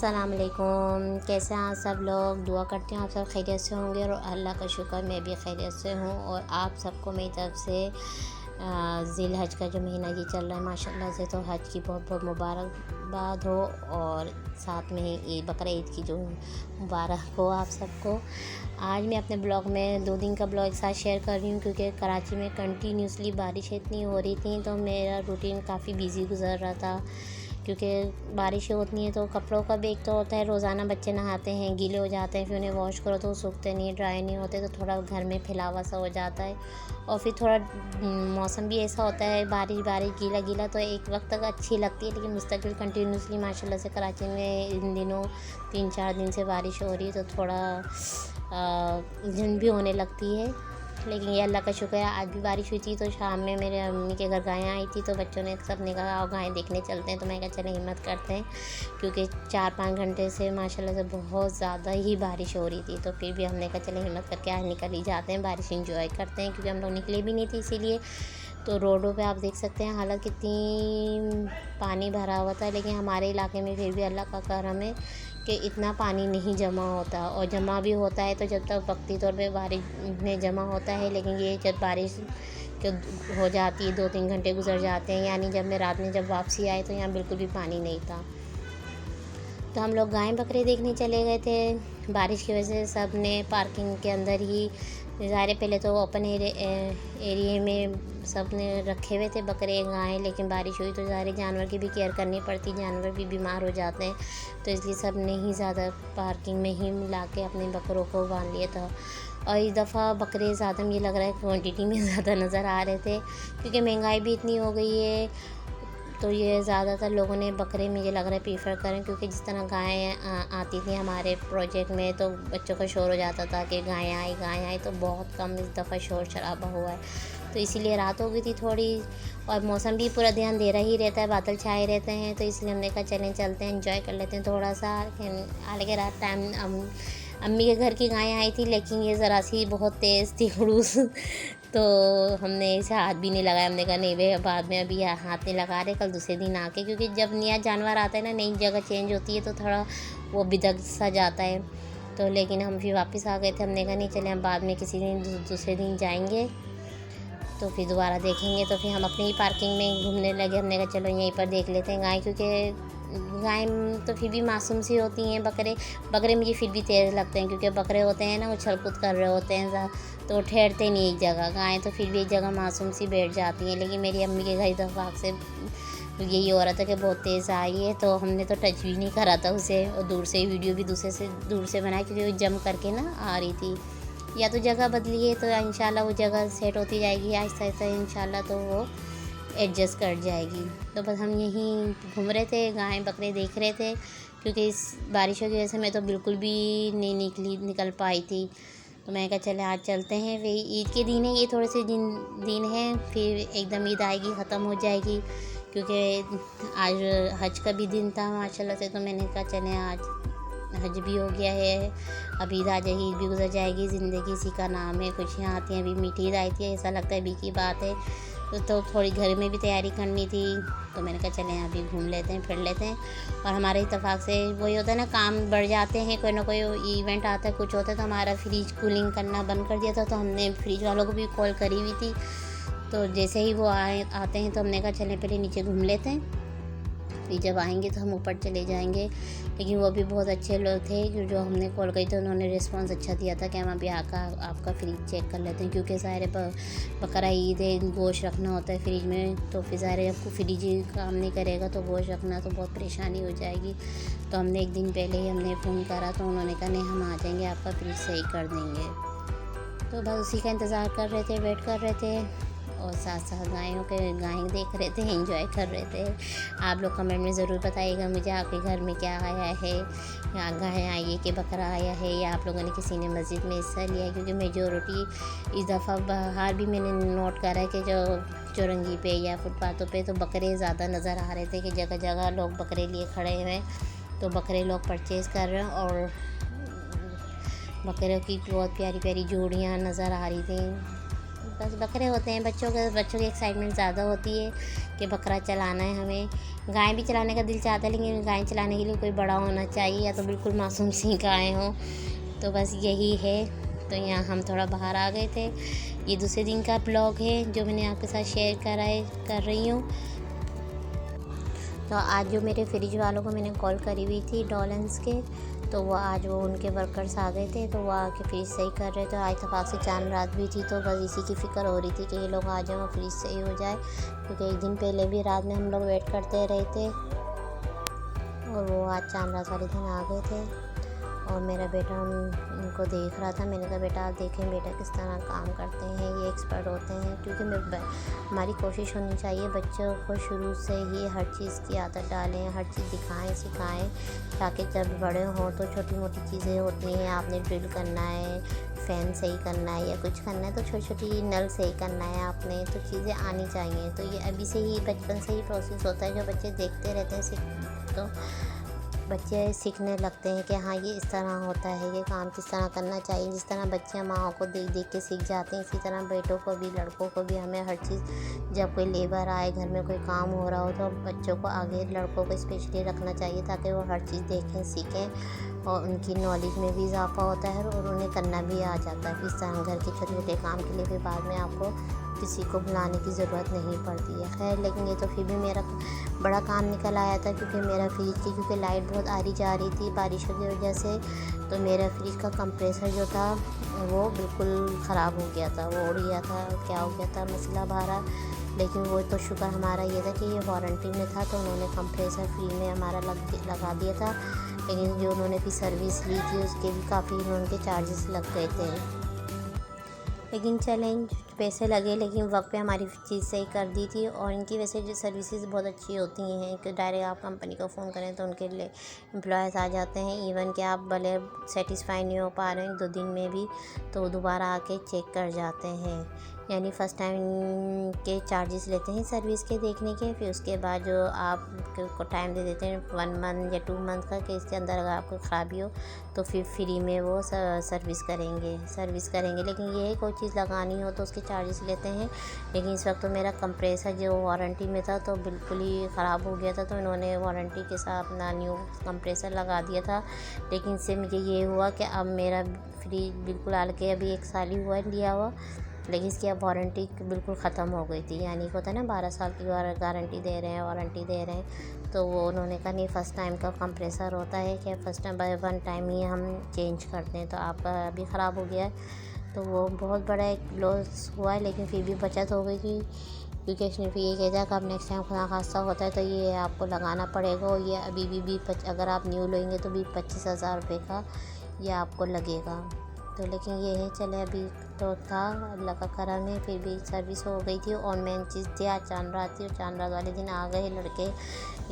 अस्सलाम वालेकुम। कैसे हैं आप सब लोग? दुआ करते हैं आप सब खैरियत से होंगे और अल्लाह का शुक्र मैं भी खैरियत से हूँ। और आप सबको मेरी तरफ से ज़िल हज का जो महीना ये चल रहा है माशाल्लाह से, तो हज की बहुत बहुत मुबारकबाद हो और साथ में ही बकरा ईद की जो मुबारक हो आप सबको। आज मैं अपने ब्लॉग में 2 दिन का ब्लॉग एक साथ शेयर कर रही हूँ क्योंकि कराची में कंटिन्यूसली बारिश इतनी हो रही थी, तो मेरा रूटीन काफ़ी बिजी गुजर रहा था क्योंकि बारिश होती है तो कपड़ों का भी एक तो होता है, रोज़ाना बच्चे नहाते हैं, गीले हो जाते हैं, फिर उन्हें वॉश करो तो सूखते नहीं, ड्राई नहीं होते, तो थोड़ा घर में फैलावा सा हो जाता है। और फिर थोड़ा मौसम भी ऐसा होता है बारिश बारिश गीला गीला, तो एक वक्त तक अच्छी लगती है, लेकिन मुस्तकिल कंटिन्यूसली माशाल्लाह से कराची में इन दिनों 3-4 दिन से बारिश हो रही है, तो थोड़ा झुंझ भी होने लगती है। लेकिन ये अल्लाह का शुक्र है, आज भी बारिश हुई थी। तो शाम में मेरे अम्मी के घर गायें आई थी, तो बच्चों ने सब ने कहा आओ गायें देखने चलते हैं, तो मैं कहा चले हिम्मत करते हैं क्योंकि 4-5 घंटे से माशाल्लाह से बहुत ज़्यादा ही बारिश हो रही थी। तो फिर भी हमने कहा चले हिम्मत करके आज निकल ही जाते हैं, बारिश इंजॉय करते हैं, क्योंकि हम लोग निकले भी नहीं थे इसीलिए। तो रोडों पे आप देख सकते हैं हालत कितनी पानी भरा हुआ था, लेकिन हमारे इलाके में फिर भी अल्लाह का करम है कि इतना पानी नहीं जमा होता, और जमा भी होता है तो जब तक वक्ती तौर पे बारिश में जमा होता है, लेकिन ये जब बारिश हो जाती है 2-3 घंटे गुजर जाते हैं, यानी जब मैं रात में जब वापसी आए तो यहाँ बिल्कुल भी पानी नहीं था। तो हम लोग गाय बकरे देखने चले गए थे। बारिश की वजह से सब ने पार्किंग के अंदर ही, ज़ाहिर पहले तो ओपन एरिया में सब ने रखे हुए थे बकरे गायें, लेकिन बारिश हुई तो ज़ाहिर जानवर की भी केयर करनी पड़ती, जानवर भी बीमार हो जाते हैं, तो इसलिए सब ने ही ज़्यादा पार्किंग में ही ला के अपने बकरों को बांध लिया था। और इस दफ़ा बकरे ज़्यादा मुझे लग रहा है क्वांटिटी में ज़्यादा नज़र आ रहे थे, क्योंकि महंगाई भी इतनी हो गई है, तो ये ज़्यादातर लोगों ने बकरे मुझे लग रहा है प्रीफर करें, क्योंकि जिस तरह गायें आती थी हमारे प्रोजेक्ट में तो बच्चों का शोर हो जाता था कि गायें आई, तो बहुत कम इस दफ़ा शोर शराबा हुआ है, तो इसीलिए रात हो गई थी थोड़ी, और मौसम भी पूरा ध्यान दे रहा ही रहता है, बादल छाए रहते हैं, तो इसलिए हमने कहा चलते हैं एंजॉय कर लेते हैं थोड़ा सा। हालांकि रात टाइम अम्मी के घर की गायें आई थी, लेकिन ये ज़रा सी बहुत तेज़ थी खड़ूस, तो हमने इसे हाथ भी नहीं लगाया। हमने कहा नहीं भाई बाद में अभी हाथ नहीं लगा रहे, कल दूसरे दिन आके, क्योंकि जब नया जानवर आता है ना, नई जगह चेंज होती है तो थोड़ा वो बिदक सा जाता है। तो लेकिन हम फिर वापस आ गए थे, हमने कहा नहीं चले हम बाद में किसी दिन दूसरे दिन जाएंगे तो फिर दोबारा देखेंगे। तो फिर हम अपनी ही पार्किंग में घूमने लगे, हमने कहा चलो यहीं पर देख लेते हैं गाय, क्योंकि गाय तो फिर भी मासूम सी होती हैं। बकरे मुझे फिर भी तेज़ लगते हैं, क्योंकि बकरे होते हैं ना वो उछल कूद कर रहे होते हैं तो ठहरते नहीं एक जगह, गायें तो फिर भी एक जगह मासूम सी बैठ जाती हैं। लेकिन मेरी अम्मी के घर इत्तेफाक से यही हो रहा था कि बहुत तेज़ आई है, तो हमने तो टच भी नहीं करा था उसे, और दूर से वीडियो भी दूर से बनाई, क्योंकि वो जम करके ना आ रही थी। या तो जगह बदली है तो इंशाल्लाह वो जगह सेट होती जाएगी आहिस्ता आहिस्ता इंशाल्लाह, तो वो एडजस्ट कर जाएगी। तो बस हम यहीं घूम रहे थे, गायें बकरे देख रहे थे, क्योंकि इस बारिशों की वजह से मैं तो बिल्कुल भी नहीं निकल पाई थी। तो मैं कहा चले आज चलते हैं, वही ईद के दिन है, ये थोड़े से दिन हैं, फिर एकदम ईद आएगी ख़त्म हो जाएगी, क्योंकि आज हज का भी दिन था माशाल्लाह से। तो मैंने कहा चले आज हज भी हो गया है, अब ईद आ जाएगी, ईद भी गुजर जाएगी, ज़िंदगी इसी का नाम है, खुशियाँ आती हैं। अभी मीठी ईद आई थी, ऐसा लगता है अभी की बात है, तो थोड़ी घर में भी तैयारी करनी थी, तो मैंने कहा चलें अभी घूम लेते हैं फिर लेते हैं। और हमारे इत्तेफाक से वही होता है ना, काम बढ़ जाते हैं, कोई ना कोई इवेंट आता है, कुछ होता है, तो हमारा फ्रिज कूलिंग करना बंद कर दिया था, तो हमने फ्रिज वालों को भी कॉल करी हुई थी। तो जैसे ही वो आते हैं तो हमने कहा चलें पहले नीचे घूम लेते हैं, फिर जब आएंगे तो हम ऊपर चले जाएंगे। लेकिन वो भी बहुत अच्छे लोग थे जो हमने कॉल करी, तो उन्होंने रिस्पांस अच्छा दिया था कि हम अभी आपका फ्रिज चेक कर लेते हैं, क्योंकि ज़ाहिर बकरा ईद है, गोश्त रखना होता है फ्रिज में, तो फिर ज़ाहिर आपको फ्रिज काम नहीं करेगा तो गोश्त रखना तो बहुत परेशानी हो जाएगी। तो हमने एक दिन पहले ही हमने फ़ोन करा, तो उन्होंने कहा नहीं हम आ जाएंगे, आपका फ्रिज सही कर देंगे। तो बस उसी का इंतज़ार कर रहे थे, वेट कर रहे थे, और साथ साथ गायें देख रहे थे, एंजॉय कर रहे थे। आप लोग कमेंट में ज़रूर बताइएगा मुझे आपके घर में क्या आया है, या गाय आई है कि बकरा आया है, या आप लोगों ने किसी ने मस्जिद में हिस्सा लिया है, क्योंकि मेजॉरिटी इस दफ़ा बाहर भी मैंने नोट करा है कि जो चौरंगी पे या फुटपाथों पे तो बकरे ज़्यादा नज़र आ रहे थे, कि जगह जगह लोग बकरे लिए खड़े हुए हैं, तो बकरे लोग परचेज़ कर रहे हैं, और बकरों की बहुत प्यारी प्यारी जोड़ियाँ नज़र आ रही थी। बस बकरे होते हैं बच्चों की एक्साइटमेंट ज़्यादा होती है कि बकरा चलाना है हमें। गाय भी चलाने का दिल चाहता है, लेकिन गाय चलाने के लिए कोई बड़ा होना चाहिए या तो बिल्कुल मासूम सी गाय हो। तो बस यही है। तो यहाँ हम थोड़ा बाहर आ गए थे। ये दूसरे दिन का ब्लॉग है जो मैंने आपके साथ शेयर कर रही हूँ। तो आज जो मेरे फ्रिज वालों को मैंने कॉल करी हुई थी डॉलेंस के, तो वो आज उनके वर्कर्स आ गए थे, तो वो आके फ्रिज सही कर रहे थे। आज तक से चांद रात भी थी, तो बस इसी की फ़िक्र हो रही थी कि ये लोग आ जाए और फ्रिज सही हो जाए, क्योंकि एक दिन पहले भी रात में हम लोग वेट करते रहे थे और वो आज चांद रात वाले दिन आ गए थे। और मेरा बेटा उनको देख रहा था। मैंने कहा बेटा आप देखें बेटा किस तरह काम करते हैं, ये एक्सपर्ट होते हैं। क्योंकि हमारी कोशिश होनी चाहिए बच्चों को शुरू से ही हर चीज़ की आदत डालें, हर चीज़ दिखाएं सिखाएं, ताकि जब बड़े हों तो छोटी मोटी चीज़ें होती हैं, आपने ड्रिल करना है, फ़ैन सही करना है या कुछ करना है, तो छोटी छोटी नल सही करना है आपने, तो चीज़ें आनी चाहिए। तो ये अभी से ही बचपन से ही प्रोसेस होता है। जो बच्चे देखते रहते हैं तो बच्चे सीखने लगते हैं कि हाँ ये इस तरह होता है, ये काम किस तरह करना चाहिए। जिस तरह बच्चे माँओं को देख देख के सीख जाते हैं, इसी तरह बेटों को भी लड़कों को भी हमें हर चीज़, जब कोई लेबर आए घर में कोई काम हो रहा हो तो बच्चों को आगे लड़कों को स्पेशली रखना चाहिए, ताकि वो हर चीज़ देखें सीखें और उनकी नॉलेज में भी इजाफा होता है और उन्हें करना भी आ जाता है। इस तरह घर के छोटे छोटे काम के लिए भी बाद में आपको किसी को बुलाने की ज़रूरत नहीं पड़ती है। खैर लेकिन ये तो फिर भी मेरा बड़ा काम निकल आया था, क्योंकि मेरा फ्रिज की क्योंकि लाइट बहुत आ रही जा रही थी बारिश की वजह से, तो मेरा फ्रिज का कंप्रेसर जो था वो बिल्कुल ख़राब हो गया था, वो उड़ गया था, क्या हो गया था मसला बाहर। लेकिन वो तो शुक्र हमारा ये था कि ये वारंटी में था, तो उन्होंने कंप्रेसर फ्री में हमारा लगा दिया था। लेकिन जो उन्होंने फिर सर्विस ली थी उसके भी काफ़ी उनके चार्जेस लग गए थे। लेकिन चलें पैसे लगे, लेकिन वक्त पे हमारी चीज़ सही कर दी थी। और इनकी वैसे जो सर्विसेज बहुत अच्छी होती हैं कि डायरेक्ट आप कंपनी को फ़ोन करें तो उनके लिए एम्प्लॉयज़ आ जाते हैं। इवन कि आप भले सेटिस्फाई नहीं हो पा रहे हैं 2 दिन में भी, तो दोबारा आके चेक कर जाते हैं। यानी फ़र्स्ट टाइम के चार्जेस लेते हैं सर्विस के देखने के, फिर उसके बाद जो आप को टाइम दे देते हैं 1 मंथ या 2 मंथ का, कि इसके अंदर अगर आपको ख़राबी हो तो फिर फ्री में वो सर्विस करेंगे। लेकिन ये है कोई चीज़ लगानी हो तो उसके चार्जेस लेते हैं। लेकिन इस वक्त तो मेरा कंप्रेसर जो वारंटी में था तो बिल्कुल ही ख़राब हो गया था, तो इन्होंने वारंटी के साथ अपना न्यू कंप्रेसर लगा दिया था। लेकिन इससे मुझे ये हुआ कि अब मेरा फ्रिज बिल्कुल हाल के अभी 1 साल ही हुआ है लिया हुआ, लेकिन इसकी अब वारंटी बिल्कुल ख़त्म हो गई थी। यानी होता है ना 12 साल की गारंटी दे रहे हैं, वारंटी दे रहे हैं, तो वो उन्होंने कहा नहीं फ़र्स्ट टाइम का कंप्रेसर होता है कि फ़र्स्ट टाइम बाय 1 टाइम ही हम चेंज करते हैं, तो आपका अभी ख़राब हो गया है। तो वो बहुत बड़ा एक लॉस हुआ है, लेकिन फिर भी बचत हो गई थी, क्योंकि इसने फिर ये कहता है कि अब नेक्स्ट टाइम खुदा खास्ता होता है तो ये आपको लगाना पड़ेगा। और ये अभी भी अगर आप न्यू लेंगे तो भी 25,000 रुपये का ये आपको लगेगा। तो लेकिन ये है चले अभी तो था अल्लाह का करम है, फिर भी सर्विस हो गई थी। और मेन चीज़ थी आज चांद रात थी, और चांद रात वाले दिन आ गए लड़के,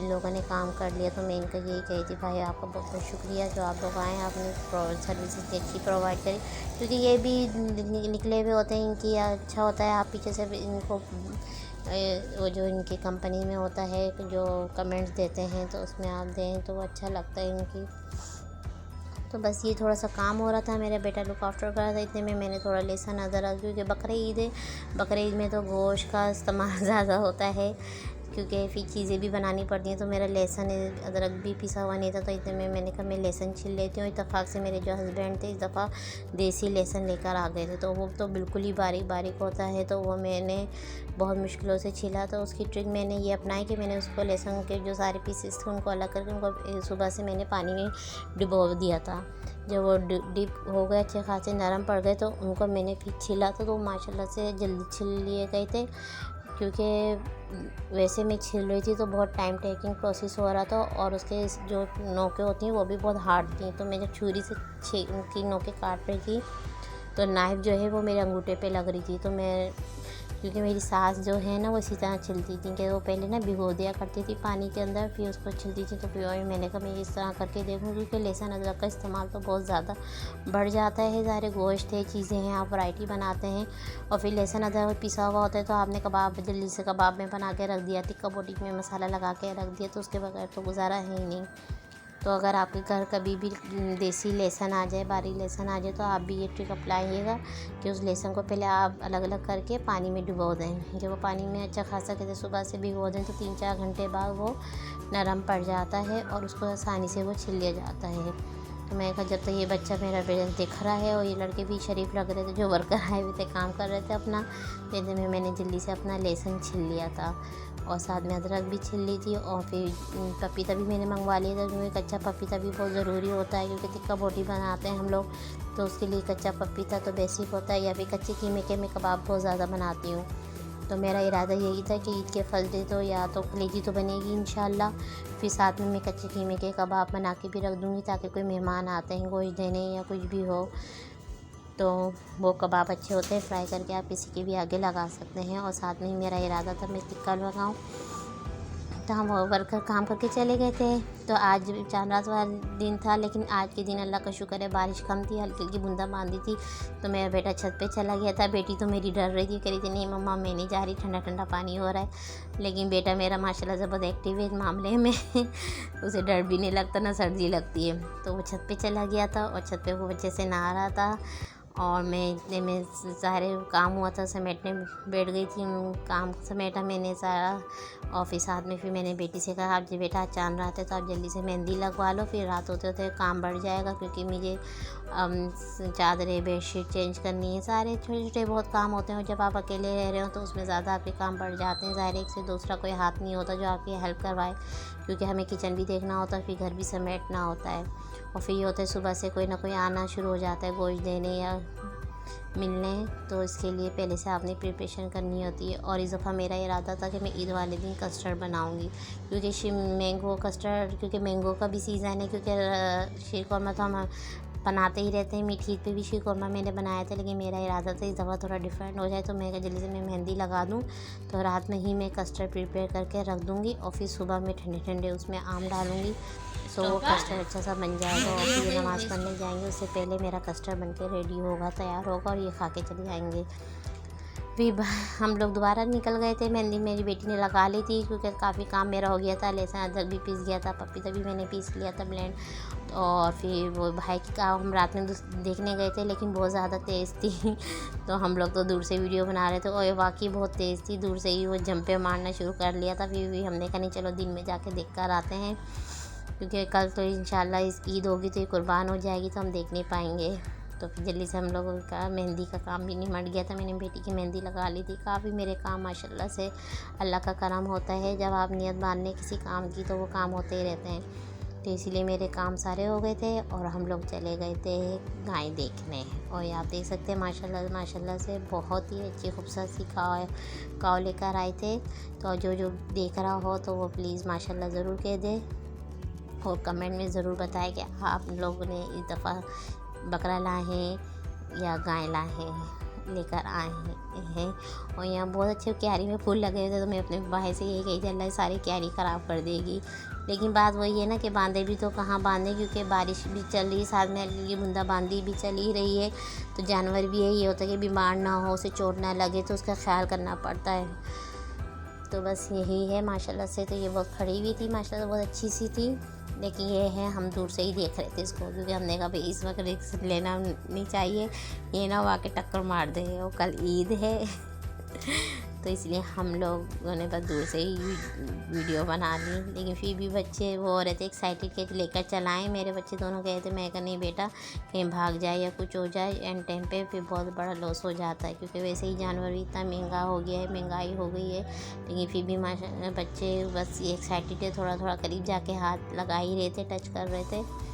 इन लोगों ने काम कर लिया। तो मैं इनका यही कही थी भाई आपका बहुत बहुत शुक्रिया जो आप लोग आएँ, आपने सर्विस इतनी अच्छी प्रोवाइड करी, क्योंकि ये भी निकले हुए होते हैं, इनकी अच्छा होता है आप पीछे से इनको वो जो इनकी कंपनी में होता है जो कमेंट्स देते हैं तो उसमें आप दें तो अच्छा लगता है इनकी। तो बस ये थोड़ा सा काम हो रहा था, मेरा बेटा लुक आफ्टर कर रहा था, इतने में मैंने थोड़ा लहसुन अदरक, क्योंकि बकरीद है, बकरीद में तो गोश्त का इस्तेमाल ज़्यादा होता है, क्योंकि फिर चीज़ें भी बनानी पड़ती हैं। तो मेरा लहसुन अदरक भी पिसा हुआ नहीं था, तो इतने में मैंने कहा मैं लहसुन छील लेती हूँ। इत्तेफाक से मेरे जो हस्बैंड थे इस दफ़ा देसी लहसुन लेकर आ गए थे, तो वो तो बिल्कुल ही बारीक बारीक होता है, तो वो मैंने बहुत मुश्किलों से छीला। तो उसकी ट्रिक मैंने ये अपनाई कि मैंने उसको लहसुन के जो सारे पीसेस थे उनको अलग करके उनको सुबह से मैंने पानी में डुबो दिया था। जब वो डिप हो गए अच्छे खासे नरम पड़ गए तो उनको मैंने फिर छीला था, तो माशाल्लाह से जल्दी छिल लिए गए थे, क्योंकि वैसे मैं छिल रही थी तो बहुत टाइम टेकिंग प्रोसेस हो रहा था, और उसके जो नोकें होती हैं वो भी बहुत हार्ड थी। तो मैं जब छुरी से उनकी नोकें काट रही थी तो नाइफ़ जो है वो मेरे अंगूठे पे लग रही थी। तो मैं, क्योंकि मेरी सास जो है ना वो इसी तरह छिलती थी कि वो पहले ना भिगो दिया करती थी पानी के अंदर, फिर उसको छिलती थी। तो फिर मैंने कहा मैं इस तरह करके देखूँ, क्योंकि लहसुन अदरक का इस्तेमाल तो बहुत ज़्यादा बढ़ जाता है, सारे गोश्त है चीज़ें हैं आप वैरायटी बनाते हैं, और फिर लहसुन अदरक पिसा हुआ होता है तो आपने कबाब जल्दी से कबाब में बना के रख दिया, टिक्का बोटी में मसाला लगा के रख दिया, तो उसके बगैर तो गुजारा है ही नहीं। तो अगर आपके घर कभी भी देसी लहसुन आ जाए, बारीक लहसुन आ जाए, तो आप भी ये ट्रिक अप्लाइएगा कि उस लहसुन को पहले आप अलग अलग करके पानी में डुबो दें। जब वो पानी में अच्छा खासा कहते सुबह से भिगो दें तो 3-4 घंटे बाद वो नरम पड़ जाता है और उसको आसानी से वो छिल लिया जाता है। तो मैं कहा जब तक ये बच्चा मेरा दिख रहा है और ये लड़के भी शरीफ लग रहे थे जो वर्कर आए हुए थे काम कर रहे थे अपना, इतने में मैंने जल्दी से अपना लहसुन छिल लिया था और साथ में अदरक भी छिल ली थी। और फिर पपीता भी मैंने मंगवा लिया था क्योंकि कच्चा पपीता भी बहुत ज़रूरी होता है, क्योंकि टिक्का बोटी बनाते हैं हम लोग तो उसके लिए कच्चा पपीता तो बेसिक होता है। या फिर कच्चे कीमे के मैं कबाब बहुत ज़्यादा बनाती हूँ। तो मेरा इरादा यही था कि ईद के फर्स्ट डे तो या तो कलेजी तो बनेगी इंशाल्लाह, फिर साथ में मैं कच्चे कीमे के कबाब बना के भी रख दूँगी ताकि कोई मेहमान आते हैं गोश्त देने या कुछ भी हो तो वो कबाब अच्छे होते हैं, फ्राई करके आप किसी के भी आगे लगा सकते हैं। और साथ में ही मेरा इरादा था मैं टिक्का लगाऊँ, तो हम वर्कर काम करके चले गए थे। तो आज चांद रात वाला दिन था, लेकिन आज के दिन अल्लाह का शुक्र है बारिश कम थी, हल्की हल्की बूंदाबांदी थी। तो मेरा बेटा छत पे चला गया था। बेटी तो मेरी डर रही थी, कह रही थी नहीं मम्मा मैं नहीं जा रही, ठंडा ठंडा पानी हो रहा है। लेकिन बेटा मेरा माशाल्लाह से बहुत एक्टिव है इस मामले में उसे डर भी नहीं लगता ना सर्दी लगती है। तो वो छत पे चला गया था और छत पे वो बच्चे से नहा रहा था और मैं इतने में सारे काम हुआ था समेटने बैठ गई थी। काम समेटा मैंने सारा और फिर साथ में फिर मैंने बेटी से कहा आप जी बेटा चांद रात है तो आप जल्दी से मेहंदी लगवा लो, फिर रात होते होते काम बढ़ जाएगा क्योंकि मुझे चादरें बेडशीट चेंज करनी है, सारे छोटे छोटे बहुत काम होते हैं। जब आप अकेले रह रहे हो तो उसमें ज़्यादा आपके काम बढ़ जाते हैं। ज़ाहिर एक से दूसरा कोई हाथ नहीं होता जो आपकी हेल्प करवाए, क्योंकि हमें किचन भी देखना होता है, फिर घर भी समेटना होता है। और फिर ये होता है सुबह से कोई ना कोई आना शुरू हो जाता है गोश्त देने या मिलने, तो इसके लिए पहले से आपने प्रिपरेशन करनी होती है। और इस दफ़ा मेरा इरादा था कि मैं ईद वाले दिन कस्टर्ड बनाऊंगी, क्योंकि मैंगो कस्टर्ड, क्योंकि मैंगो का भी सीज़न है, क्योंकि शीर कौरमा तो हम बनाते ही रहते हैं। मीठी ईद पे भी शीर कौरमा मैंने बनाया था, लेकिन मेरा इरादा था इस दफ़ा थोड़ा डिफरेंट हो जाए। तो मैं जल्दी से मैं मेहंदी लगा दूँ, तो रात में ही मैं कस्टर्ड प्रिपेयर करके रख दूँगी और फिर सुबह में ठंडे ठंडे उसमें आम डालूँगी, तो वो कस्टर्ड अच्छा सा बन जाएगा। और फिर नमाज़ पढ़ने जाएंगे उससे पहले मेरा कस्टर्ड बन के रेडी होगा, तैयार होगा और ये खा के चले जाएंगे। फिर हम लोग दोबारा निकल गए थे। मेहंदी मेरी बेटी ने लगा ली थी क्योंकि काफ़ी काम मेरा हो गया था। लहसुन अदरक भी पीस गया था, पपीता भी मैंने पीस लिया था ब्लेंड। और फिर वो भाई की काम हम रात में देखने गए थे, लेकिन बहुत ज़्यादा तेज़ थी तो हम लोग तो दूर से वीडियो बना रहे थे और ये वाकई बहुत तेज़ थी। दूर से ही वो जंपे मारना शुरू कर लिया था। फिर भी हमने कहा नहीं चलो दिन में जाके देख कर आते हैं, क्योंकि कल तो इंशाल्लाह इस ईद होगी तो ये कुर्बान हो जाएगी तो हम देख नहीं पाएंगे। तो फिर जल्दी से हम लोगों का मेहंदी का काम भी निमट गया था। मैंने बेटी की मेहंदी लगा ली थी। काफ़ी मेरे काम माशाल्लाह से अल्लाह का करम होता है, जब आप नियत बांधने किसी काम की तो वो काम होते ही रहते हैं। तो इसीलिए मेरे काम सारे हो गए थे और हम लोग चले गए थे गाय देखने। और ये आप देख सकते हैं माशाल्लाह माशाल्लाह से बहुत ही अच्छी खूबसूरत सी काव लेकर आए थे। तो जो देख रहा हो तो वो प्लीज़ माशाल्लाह ज़रूर कह दे और कमेंट में ज़रूर बताएं कि आप लोगों ने इस दफ़ा बकरा लाए हैं या गाय लाए हैं लेकर आए हैं। और यहाँ बहुत अच्छे क्यारी में फूल लगे हुए थे, तो मैं अपने भाई से यही कही थी अल्लाह सारी क्यारी ख़राब कर देगी। लेकिन बात वही है ना कि बांधे भी तो कहाँ बांधे, क्योंकि बारिश भी चल रही है, साथ में हल्की बूंदाबांदी भी चल ही रही है। तो जानवर भी यही होता है कि बीमार ना हो, उसे चोट ना लगे, तो उसका ख्याल करना पड़ता है। तो बस यही है माशाल्लाह से। तो ये बहुत खड़ी हुई थी माशाल्लाह, बहुत अच्छी सी थी। लेकिन ये है हम दूर से ही देख रहे थे इसको, क्योंकि हमने कहा भाई इस वक्त रिस्क लेना नहीं चाहिए, ये ना हुआ के टक्कर मार दे और कल ईद है तो इसलिए हम लोगों ने बस दूर से ही वीडियो बना ली। लेकिन फिर भी बच्चे वो हो रहे थे एक्साइटेड के लेकर चलाएँ। मेरे बच्चे दोनों कहे थे, मैं कहा नहीं बेटा कहीं भाग जाए या कुछ हो जाए एंड टाइम पे फिर बहुत बड़ा लॉस हो जाता है, क्योंकि वैसे ही जानवर भी इतना महंगा हो गया है, महंगाई हो गई है। लेकिन फिर भी बच्चे बस ये एक्साइटेड है, थोड़ा थोड़ा करीब जाके हाथ लगा ही रहे थे, टच कर रहे थे।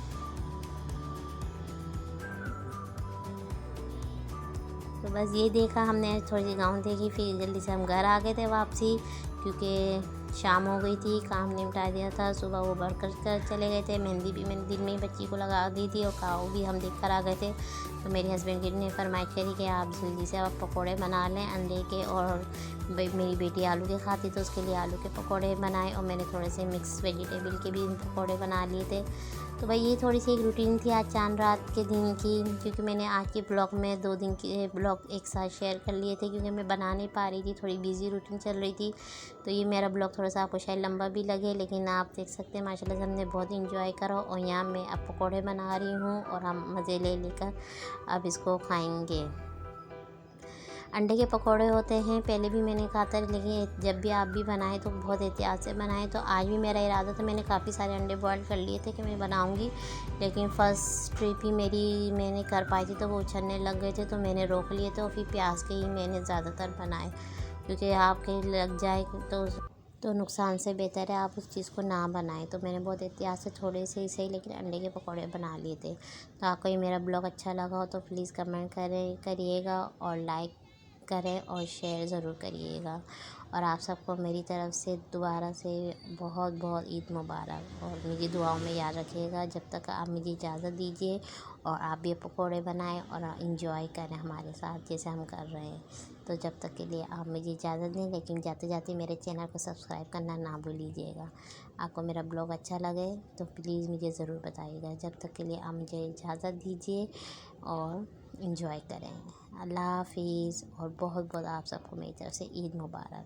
तो बस ये देखा हमने, थोड़ी सी गाँव देखी, फिर जल्दी से हम घर आ गए थे वापसी, क्योंकि शाम हो गई थी, काम निपटा दिया था। सुबह वो कर चले गए थे। मेहंदी भी मैंने दिन में ही बच्ची को लगा दी थी और काऊ भी हम देख कर आ गए थे। तो मेरे हस्बैंड की ने फरमाइश करी कि आप जल्दी से आप पकौड़े बना लें अंडे के, और मेरी बेटी आलू के खाती तो उसके लिए आलू के पकौड़े बनाए, और मैंने थोड़े से मिक्स वेजिटेबल के भी पकौड़े बना लिए थे। तो भाई ये थोड़ी सी एक रूटीन थी आज चांद रात के दिन की, क्योंकि मैंने आज के ब्लॉग में 2 दिन के ब्लॉग एक साथ शेयर कर लिए थे, क्योंकि मैं बना नहीं पा रही थी, थोड़ी बिजी रूटीन चल रही थी। तो ये मेरा ब्लॉग थोड़ा सा आपको शायद लंबा भी लगे, लेकिन आप देख सकते हैं माशाल्लाह से हमने बहुत इंजॉय करा। और यहाँ मैं अब पकौड़े बना रही हूँ और हम मज़े ले लेकर अब इसको खाएंगे। अंडे के पकौड़े होते हैं, पहले भी मैंने कहा था, लेकिन जब भी आप भी बनाएं तो बहुत एहतियात से बनाएं। तो आज भी मेरा इरादा था, मैंने काफ़ी सारे अंडे बॉयल कर लिए थे कि मैं बनाऊंगी, लेकिन फ़र्स्ट ट्रिप ही मेरी मैंने कर पाई थी तो वो उछलने लग गए थे, तो मैंने रोक लिए थे। और फिर प्याज के ही मैंने ज़्यादातर बनाए, क्योंकि आपके लग जाए तो नुकसान से बेहतर है आप उस चीज़ को ना बनाएं। तो मैंने बहुत एहतियात से थोड़े से ही सही लेकिन अंडे के पकौड़े बना लिए थे। तो आपको ये मेरा ब्लॉग अच्छा लगा हो तो प्लीज़ कमेंट करिएगा और लाइक करें और शेयर ज़रूर करिएगा। और आप सबको मेरी तरफ़ से दोबारा से बहुत बहुत ईद मुबारक, और मेरी दुआओं में याद रखिएगा। जब तक आप मुझे इजाज़त दीजिए और आप भी पकौड़े बनाएं और इंजॉय करें हमारे साथ जैसे हम कर रहे हैं। तो जब तक के लिए आप मुझे इजाज़त दें, लेकिन जाते जाते मेरे चैनल को सब्सक्राइब करना ना भूलिएगा। आपको मेरा ब्लॉग अच्छा लगे तो प्लीज़ मुझे ज़रूर बताइएगा। जब तक के लिए आप मुझे इजाज़त दीजिए और इंजॉय करें। अल्लाह हाफिज़ और बहुत बहुत आप सबको मेरी तरफ़ से ईद मुबारक।